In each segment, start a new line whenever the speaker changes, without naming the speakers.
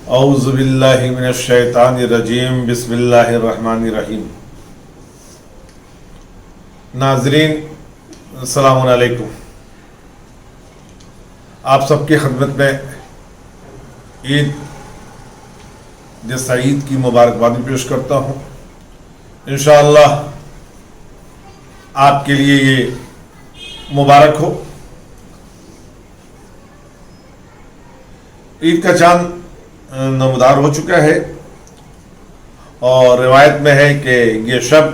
اعوذ باللہ من الشیطان الرجیم بسم اللہ الرحمن الرحیم۔ ناظرین السلام علیکم، آپ سب کی خدمت میں عید سعید کی مبارکبادی پیش کرتا ہوں۔ انشاءاللہ آپ کے لیے یہ مبارک ہو۔ عید کا چاند نمودار ہو چکا ہے اور روایت میں ہے کہ یہ شب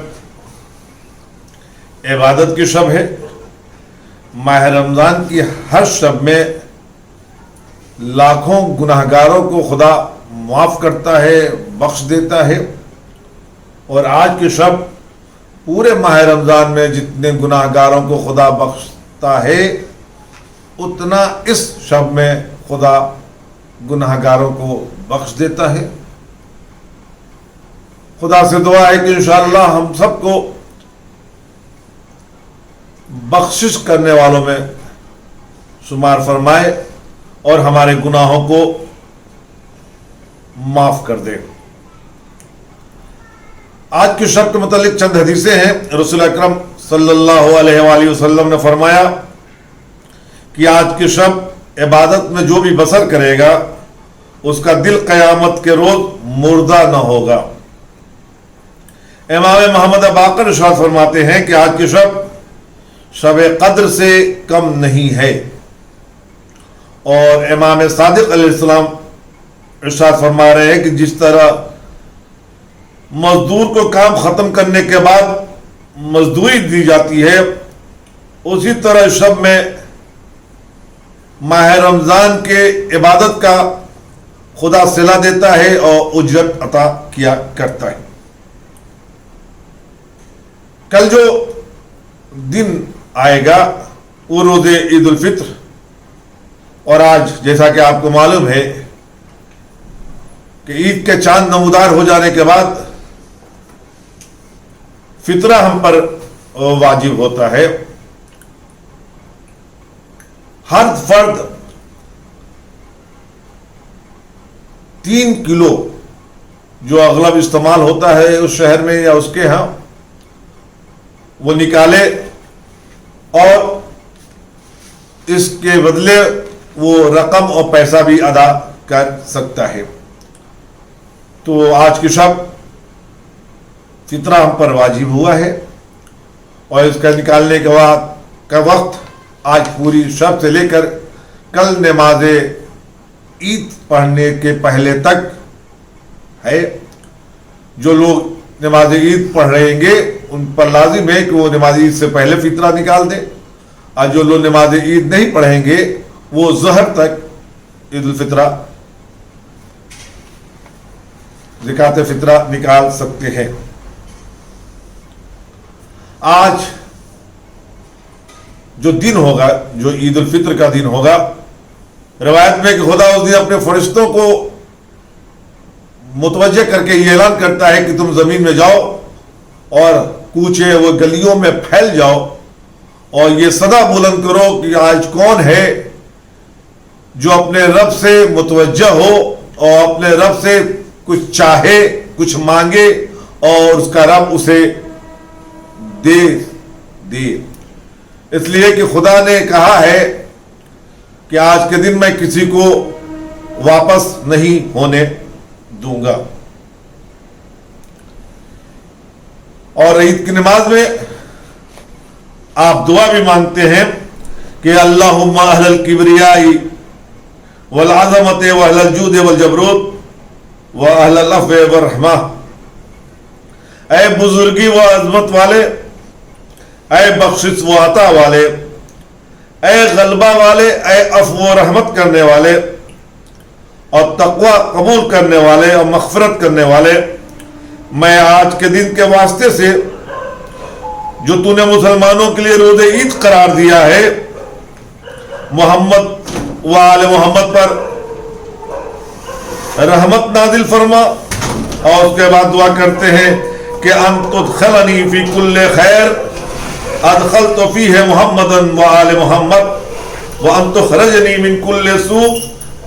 عبادت کی شب ہے۔ ماہ رمضان کی ہر شب میں لاکھوں گناہگاروں کو خدا معاف کرتا ہے، بخش دیتا ہے، اور آج کی شب پورے ماہ رمضان میں جتنے گناہگاروں کو خدا بخشتا ہے اتنا اس شب میں خدا گناہگاروں کو بخش دیتا ہے۔ خدا سے دعا ہے کہ انشاءاللہ ہم سب کو بخشش کرنے والوں میں شمار فرمائے اور ہمارے گناہوں کو معاف کر دے۔ آج کی شب کے متعلق چند حدیثیں ہیں۔ رسول اکرم صلی اللہ علیہ وآلہ وسلم نے فرمایا کہ آج کی شب عبادت میں جو بھی بسر کرے گا اس کا دل قیامت کے روز مردہ نہ ہوگا۔ امام محمد باقر ارشاد فرماتے ہیں کہ آج کی شب شب قدر سے کم نہیں ہے، اور امام صادق علیہ السلام ارشاد فرما رہے ہیں کہ جس طرح مزدور کو کام ختم کرنے کے بعد مزدوری دی جاتی ہے، اسی طرح شب میں ماہ رمضان کے عبادت کا خدا صلہ دیتا ہے اور اجرت عطا کیا کرتا ہے۔ کل جو دن آئے گا وہ روز عید الفطر، اور آج جیسا کہ آپ کو معلوم ہے کہ عید کے چاند نمودار ہو جانے کے بعد فطرہ ہم پر واجب ہوتا ہے۔ ہر فرد 3 کلو جو اغلب استعمال ہوتا ہے اس شہر میں یا اس کے ہاں وہ نکالے، اور اس کے بدلے وہ رقم اور پیسہ بھی ادا کر سکتا ہے۔ تو آج کی شب فطرہ ہم پر واجب ہوا ہے، اور اس کا نکالنے کے بعد کا وقت آج پوری شب سے لے کر کل نماز عید پڑھنے کے پہلے تک ہے۔ جو لوگ نماز عید پڑھ رہے گے ان پر لازم ہے کہ وہ نماز عید سے پہلے فطرہ نکال دیں، اور جو لوگ نماز عید نہیں پڑھیں گے وہ ظہر تک عید الفطرہ زکات فطرہ نکال سکتے ہیں۔ آج جو دن ہوگا، جو عید الفطر کا دن ہوگا، روایت میں کہ خدا اس دن اپنے فرشتوں کو متوجہ کر کے یہ اعلان کرتا ہے کہ تم زمین میں جاؤ اور کوچے و گلیوں میں پھیل جاؤ اور یہ صدا بلند کرو کہ آج کون ہے جو اپنے رب سے متوجہ ہو اور اپنے رب سے کچھ چاہے، کچھ مانگے اور اس کا رب اسے دے۔ اس لیے کہ خدا نے کہا ہے کہ آج کے دن میں کسی کو واپس نہیں ہونے دوں گا۔ اور عید کی نماز میں آپ دعا بھی مانگتے ہیں کہ اللہم اہل الکبریاء والعظمت واہل الجود والجبروت واہل العفو والرحمہ، اے بزرگی و عظمت والے، اے بخشش و عطا والے، اے غلبہ والے، اے عفو و رحمت کرنے والے اور تقوی قبول کرنے والے اور مغفرت کرنے والے، میں آج کے دن کے واسطے سے جو تو نے مسلمانوں کے لیے روز عید قرار دیا ہے، محمد و آل محمد پر رحمت نازل فرما۔ اور اس کے بعد دعا کرتے ہیں کہ ان تدخلنی فی کل خیر ادخلت فیہ محمدا و آل محمد وان تخرجنی من کل سوء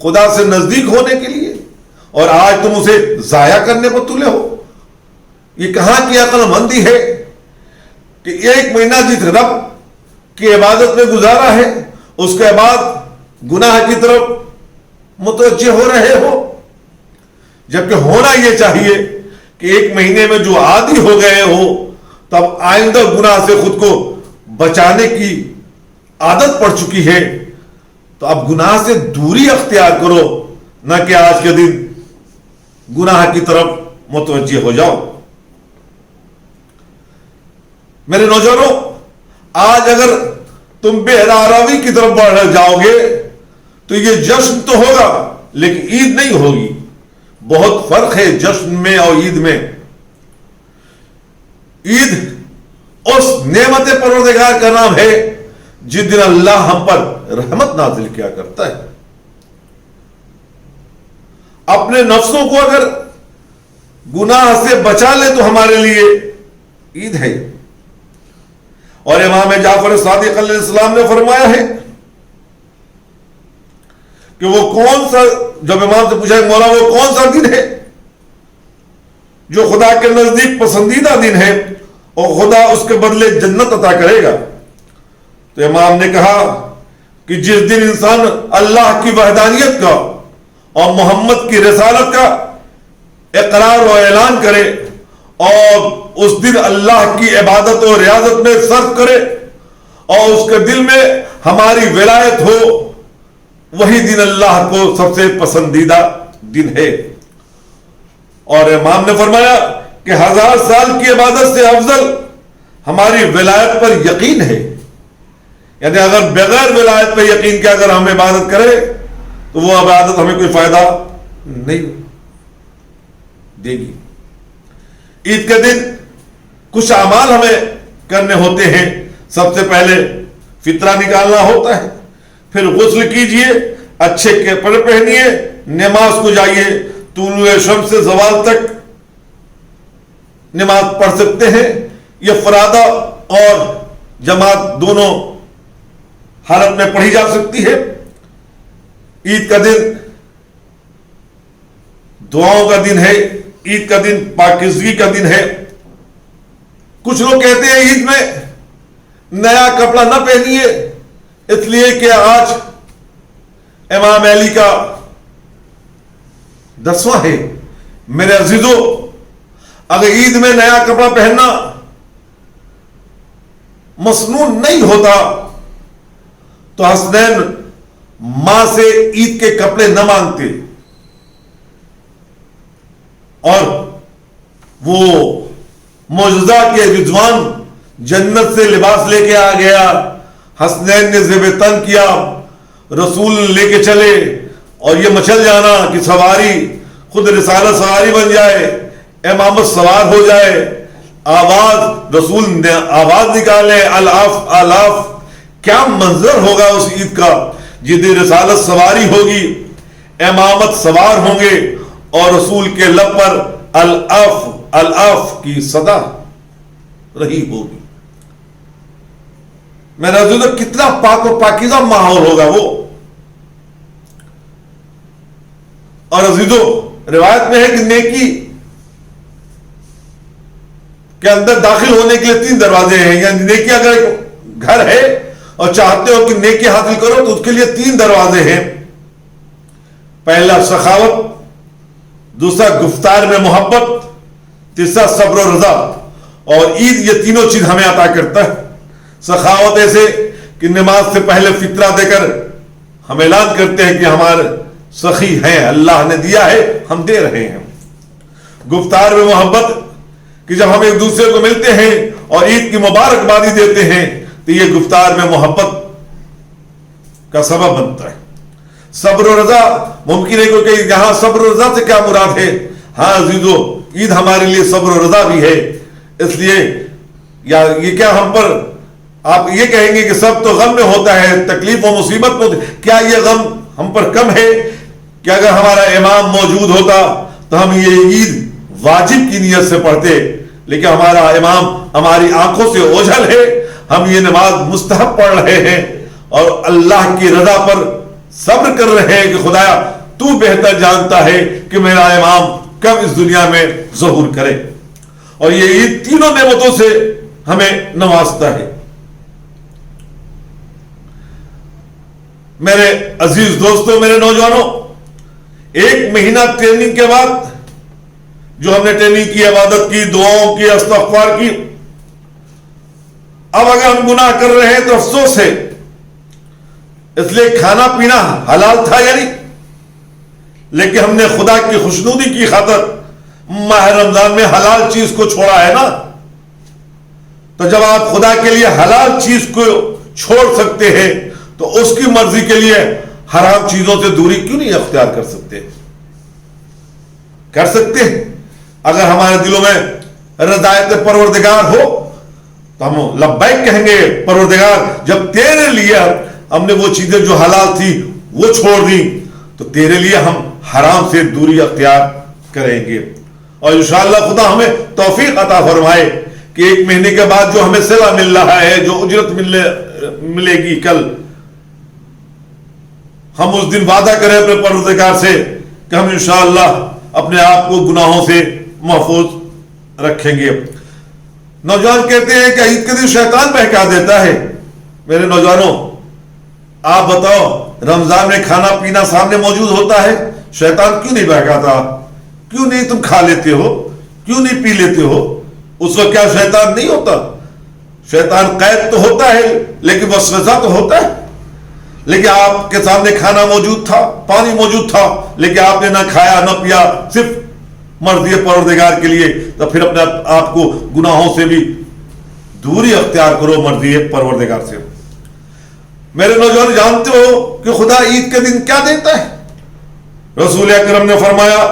خدا سے نزدیک ہونے کے لیے، اور آج تم اسے ضائع کرنے پر تلے ہو۔ یہ کہاں کی عقل مندی ہے کہ 1 مہینہ جس رب کی عبادت میں گزارا ہے اس کے بعد گناہ کی طرف متوجہ ہو رہے ہو، جبکہ ہونا یہ چاہیے کہ 1 مہینے میں جو عادی ہو گئے ہو تب آئندہ گناہ سے خود کو بچانے کی عادت پڑ چکی ہے، تو اب گناہ سے دوری اختیار کرو، نہ کہ آج کے دن گناہ کی طرف متوجہ ہو جاؤ۔ میرے نوجوانوں، آج اگر تم بے راروی کی طرف بڑھ جاؤ گے تو یہ جشن تو ہوگا لیکن عید نہیں ہوگی۔ بہت فرق ہے جشن میں اور عید میں۔ عید اس نعمت پروردگار کا نام ہے جس دن اللہ ہم پر رحمت نازل کیا کرتا ہے۔ اپنے نفسوں کو اگر گناہ سے بچا لے تو ہمارے لیے عید ہے۔ اور امام جعفر صادق علیہ السلام نے فرمایا ہے کہ وہ کون سا، جب امام سے پوچھا مولا وہ کون سا دن ہے جو خدا کے نزدیک پسندیدہ دن ہے اور خدا اس کے بدلے جنت عطا کرے گا، تو امام نے کہا کہ جس دن انسان اللہ کی وحدانیت کا اور محمد کی رسالت کا اقرار و اعلان کرے اور اس دن اللہ کی عبادت و ریاضت میں صرف کرے اور اس کے دل میں ہماری ولایت ہو، وہی دن اللہ کو سب سے پسندیدہ دن ہے۔ اور امام نے فرمایا کہ 1000 سال کی عبادت سے افضل ہماری ولایت پر یقین ہے، یعنی اگر بغیر ولایت پر یقین کے اگر ہم عبادت کریں تو وہ عبادت ہمیں کوئی فائدہ نہیں دے گی۔ عید کے دن کچھ اعمال ہمیں کرنے ہوتے ہیں۔ سب سے پہلے فطرہ نکالنا ہوتا ہے، پھر غسل کیجئے، اچھے کپڑے پہنیے، نماز کو جائیے، طلوع شمس سے زوال تک نماز پڑھ سکتے ہیں۔ یہ فرادہ اور جماعت دونوں حالت میں پڑھی جا سکتی ہے۔ عید کا دن دعاؤں کا دن ہے، عید کا دن پاکیزگی کا دن ہے۔ کچھ لوگ کہتے ہیں عید میں نیا کپڑا نہ پہنیے، اس لیے کہ آج امام علی کا 10واں ہے۔ میرے عزیزو، اگر عید میں نیا کپڑا پہننا مسنون نہیں ہوتا تو حسنین ماں سے عید کے کپڑے نہ مانگتے، اور وہ معجزہ کے رضوان جنت سے لباس لے کے آ گیا، حسنین نے زیب تن کیا، رسول لے کے چلے، اور یہ مچل جانا کہ سواری خود رسالت سواری بن جائے، امامت سوار ہو جائے، آواز رسول نے آواز نکالے، الاف آلاف، کیا منظر ہوگا اس عید کا جس دن رسالت سواری ہوگی، امامت سوار ہوں گے اور رسول کے لب پر الاف الاف کی صدا رہی ہوگی۔ میرا عزیزو، کتنا پاک و پاکیزہ ماحول ہوگا وہ۔ اور عزیزو، روایت میں ہے کہ نیکی کے اندر داخل ہونے کے لیے 3 دروازے ہیں، یعنی نیکی اگر ایک گھر ہے اور چاہتے ہو کہ نیکی حاصل کرو تو اس کے لیے 3 دروازے ہیں۔ پہلا سخاوت، دوسرا گفتار میں محبت، تیسرا صبر و رضا۔ اور عید یہ تینوں چیز ہمیں عطا کرتا ہے۔ سخاوت ایسے کہ نماز سے پہلے فطرہ دے کر ہم اعلان کرتے ہیں کہ ہمارے سخی ہیں، اللہ نے دیا ہے، ہم دے رہے ہیں۔ گفتار میں محبت کہ جب ہم ایک دوسرے کو ملتے ہیں اور عید کی مبارکبادی دیتے ہیں تو یہ گفتار میں محبت کا سبب بنتا ہے۔ صبر و رضا، ممکن ہے کہ یہاں صبر و رضا سے کیا مراد ہے؟ ہاں عزیزو، عید ہمارے لیے صبر و رضا بھی ہے۔ اس لیے یا یہ کیا ہم پر آپ یہ کہیں گے کہ سب تو غم میں ہوتا ہے، تکلیف و مصیبت میں، کیا یہ غم ہم پر کم ہے کہ اگر ہمارا امام موجود ہوتا تو ہم یہ عید واجب کی نیت سے پڑھتے، لیکن ہمارا امام ہماری آنکھوں سے اوجھل ہے، ہم یہ نماز مستحب پڑھ رہے ہیں اور اللہ کی رضا پر صبر کر رہے ہیں کہ خدایا تو بہتر جانتا ہے کہ میرا امام کب اس دنیا میں ظہور کرے. اور یہ عید تینوں نعمتوں سے ہمیں نوازتا ہے. میرے عزیز دوستوں، میرے نوجوانوں، 1 مہینہ ٹریننگ کے بعد جو ہم نے ٹریننگ کی، عبادت کی، دعاؤں کی، استغفار کی، اب اگر ہم گناہ کر رہے ہیں تو افسوس ہے. اس لیے کھانا پینا حلال تھا یا نہیں، لیکن ہم نے خدا کی خوشنودی کی خاطر ماہ رمضان میں حلال چیز کو چھوڑا ہے نا. تو جب آپ خدا کے لیے حلال چیز کو چھوڑ سکتے ہیں تو اس کی مرضی کے لیے حرام چیزوں سے دوری کیوں نہیں اختیار کر سکتے؟ کر سکتے ہیں. اگر ہمارے دلوں میں رضایت پروردگار ہو تو ہم لبیک کہیں گے، پروردگار جب تیرے لیے ہم نے وہ چیزیں جو حلال تھی وہ چھوڑ دی تو تیرے لیے ہم حرام سے دوری اختیار کریں گے. اور انشاءاللہ خدا ہمیں توفیق عطا فرمائے کہ 1 مہینے کے بعد جو ہمیں صلہ مل رہا ہے، جو اجرت ملے گی کل، ہم اس دن وعدہ کریں اپنے پروردگار سے کہ ہم انشاءاللہ اپنے آپ کو گناہوں سے محفوظ رکھیں گے. نوجوان کہتے ہیں کہ عید کے دن شیطان بہکا دیتا ہے. میرے نوجوانوں، آپ بتاؤ، رمضان میں کھانا پینا سامنے موجود ہوتا ہے، شیطان کیوں نہیں بہکاتا؟ کیوں نہیں تم کھا لیتے ہو؟ کیوں نہیں پی لیتے ہو؟ اس وقت کیا شیطان نہیں ہوتا؟ شیطان قید تو ہوتا ہے لیکن وسوسہ تو ہوتا ہے. لیکن آپ کے سامنے کھانا موجود تھا، پانی موجود تھا، لیکن آپ نے نہ کھایا نہ پیا، صرف مرضی پروردگار کے لیے. تو پھر اپنے آپ کو گناہوں سے بھی دوری اختیار کرو مرضی پروردگار سے. میرے نوجوان جانتے ہو کہ خدا عید کے دن کیا دیتا ہے؟ رسول اکرم نے فرمایا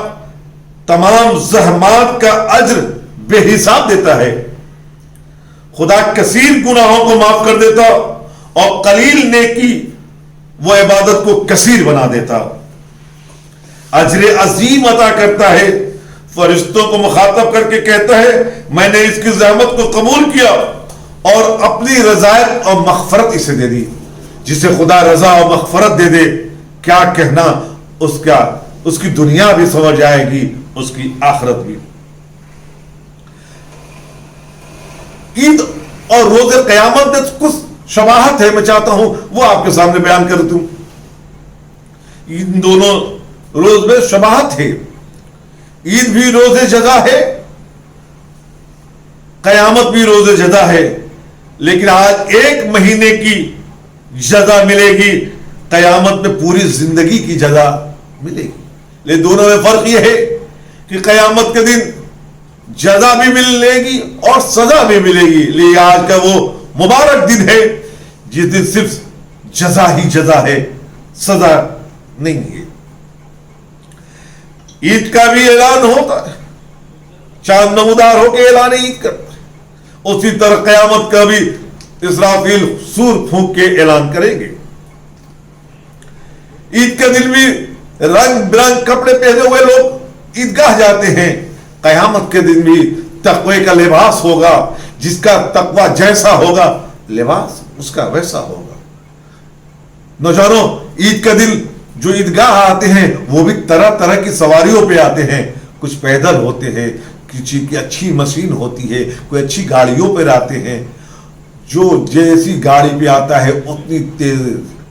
تمام زحمات کا اجر بے حساب دیتا ہے. خدا کثیر گناہوں کو معاف کر دیتا اور قلیل نیکی وہ عبادت کو کثیر بنا دیتا. اجر عظیم عطا کرتا ہے. فرشتوں کو مخاطب کر کے کہتا ہے میں نے اس کی زحمت کو قبول کیا اور اپنی رضایت اور مغفرت اسے دے دی. جسے خدا رضا اور مغفرت دے دے، کیا کہنا، اس کی دنیا بھی سمجھ جائے گی، اس کی آخرت بھی. عید اور روز قیامت میں کچھ شباہت ہے، میں چاہتا ہوں وہ آپ کے سامنے بیان کر دوں. ان دونوں روز میں شباہت ہے. عید بھی روز جزا ہے، قیامت بھی روز جزا ہے. لیکن آج 1 مہینے کی جزا ملے گی، قیامت میں پوری زندگی کی جزا ملے گی. لیکن دونوں میں فرق یہ ہے کہ قیامت کے دن جزا بھی ملے گی اور سزا بھی ملے گی. لیکن آج کا وہ مبارک دن ہے جس دن صرف جزا ہی جزا ہے، سزا نہیں ہے. عید کا بھی اعلان ہوتا ہے، چاند نمودار ہو کے اعلان عید کرتا ہے. اسی طرح قیامت کا بھی اسرافیل سور پھونک کے اعلان کریں گے. عید کے دن بھی رنگ برنگ کپڑے پہنے ہوئے لوگ عیدگاہ جاتے ہیں. قیامت کے دن بھی تقوی کا لباس ہوگا. جس کا تقوی جیسا ہوگا لباس اس کا ویسا ہوگا. نوجوانوں، عید کا دن جو عیدگاہ آتے ہیں وہ بھی طرح طرح کی سواریوں پہ آتے ہیں. کچھ پیدل ہوتے ہیں، کسی کی اچھی مشین ہوتی ہے، کوئی اچھی گاڑیوں پہ آتے ہیں. جو جیسی گاڑی پہ آتا ہے اتنی تیز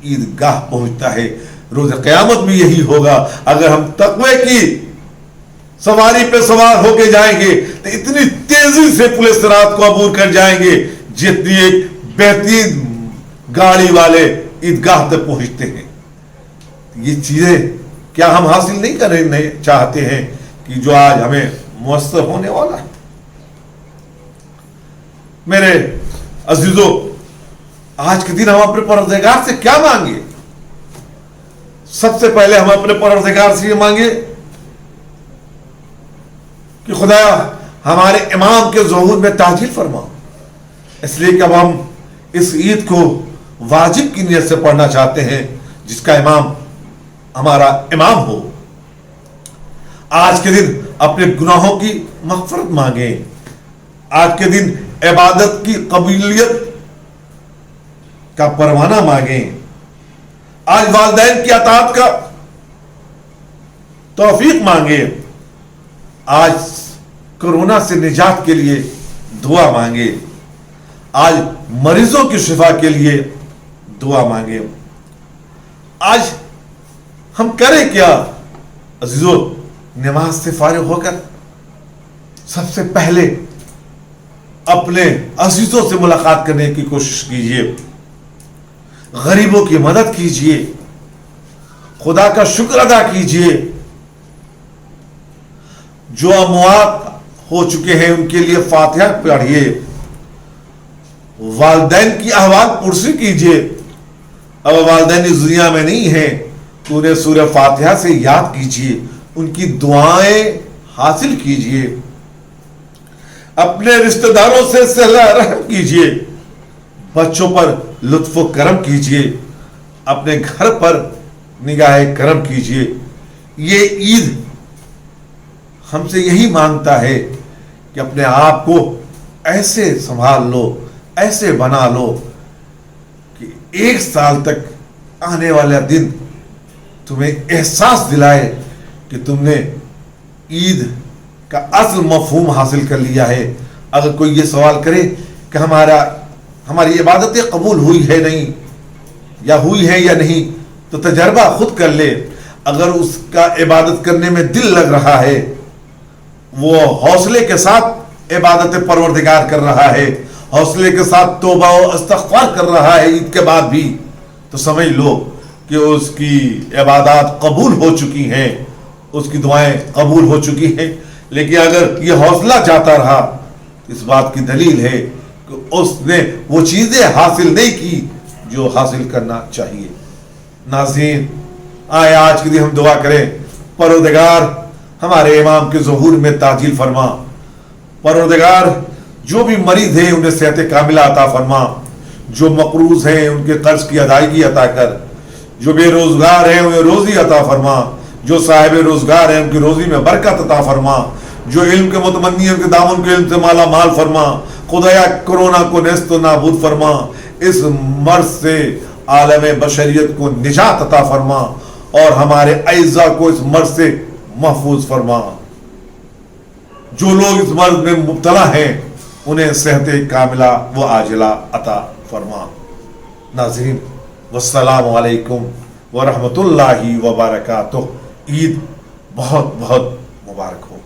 عیدگاہ پہنچتا ہے. روز قیامت بھی یہی ہوگا. اگر ہم تقوی کی سواری پہ سوار ہو کے جائیں گے تو اتنی تیزی سے پولیس صراط کو عبور کر جائیں گے جتنی ایک بہترین گاڑی والے عیدگاہ تک پہنچتے ہیں. یہ چیزیں کیا ہم حاصل نہیں کرنا چاہتے ہیں کہ جو آج ہمیں میسر ہونے والا ہے؟ میرے عزیزو، آج کے دن ہم اپنے پروردگار سے کیا مانگے؟ سب سے پہلے ہم اپنے پروردگار سے یہ مانگے کہ خدا ہمارے امام کے ظہور میں تاجیل فرما. اس لیے کہ اب ہم اس عید کو واجب کی نیت سے پڑھنا چاہتے ہیں جس کا امام ہمارا امام ہو. آج کے دن اپنے گناہوں کی مغفرت مانگیں. آج کے دن عبادت کی قبولیت کا پروانہ مانگیں. آج والدین کی اطاعت کا توفیق مانگے، آج کورونا سے نجات کے لیے دعا مانگے، آج مریضوں کی شفا کے لیے دعا مانگے۔ آج ہم کریں کیا عزیزو؟ نماز سے فارغ ہو کر سب سے پہلے اپنے عزیزوں سے ملاقات کرنے کی کوشش کیجیے، غریبوں کی مدد کیجیے، خدا کا شکر ادا کیجیے، جو اموات ہو چکے ہیں ان کے لیے فاتحہ پڑھیے، والدین کی احوال پرسی کیجیے۔ اب والدین اس دنیا میں نہیں ہیں تو انہیں سورہ فاتحہ سے یاد کیجیے، ان کی دعائیں حاصل کیجیے، اپنے رشتہ داروں سے صلہ رحم کیجیے، بچوں پر لطف و کرم کیجیے، اپنے گھر پر نگاہ کرم کیجیے۔ یہ عید ہم سے یہی مانگتا ہے کہ اپنے آپ کو ایسے سنبھال لو، ایسے بنا لو کہ 1 سال تک آنے والا دن تمہیں احساس دلائے کہ تم نے عید کا اصل مفہوم حاصل کر لیا ہے۔ اگر کوئی یہ سوال کرے کہ ہماری عبادتیں قبول ہوئی ہے نہیں یا ہوئی ہے یا نہیں، تو تجربہ خود کر لے۔ اگر اس کا عبادت کرنے میں دل لگ رہا ہے، وہ حوصلے کے ساتھ عبادت پروردگار کر رہا ہے، حوصلے کے ساتھ توبہ و استغفار کر رہا ہے عید کے بعد بھی، تو سمجھ لو کہ اس کی عبادات قبول ہو چکی ہیں، اس کی دعائیں قبول ہو چکی ہیں۔ لیکن اگر یہ حوصلہ جاتا رہا، اس بات کی دلیل ہے کہ اس نے وہ چیزیں حاصل نہیں کی جو حاصل کرنا چاہیے۔ ناظرین، آئے آج کے دن ہم دعا کریں، پروردگار ہمارے امام کے ظہور میں تعجیل فرما، پروردگار جو بھی مریض ہیں انہیں صحت کاملہ عطا فرما، جو مقروض ہیں ان کے قرض کی ادائیگی عطا کر، جو بے روزگار ہیں انہیں روزی عطا فرما، جو صاحب روزگار ہیں ان کی روزی میں برکت عطا فرما، جو علم کے متمنی ہیں ان کے دامن کے علم سے مالا مال فرما۔ خدایا کرونا کو نیست و نابود فرما، اس مرض سے عالم بشریت کو نجات عطا فرما، اور ہمارے اعزاء کو اس مرض سے محفوظ فرما۔ جو لوگ اس مرض میں مبتلا ہیں انہیں صحت کاملہ و عاجلہ عطا فرما۔ ناظرین، والسلام علیکم ورحمۃ اللہ وبرکاتہ۔ عید بہت بہت مبارک ہو۔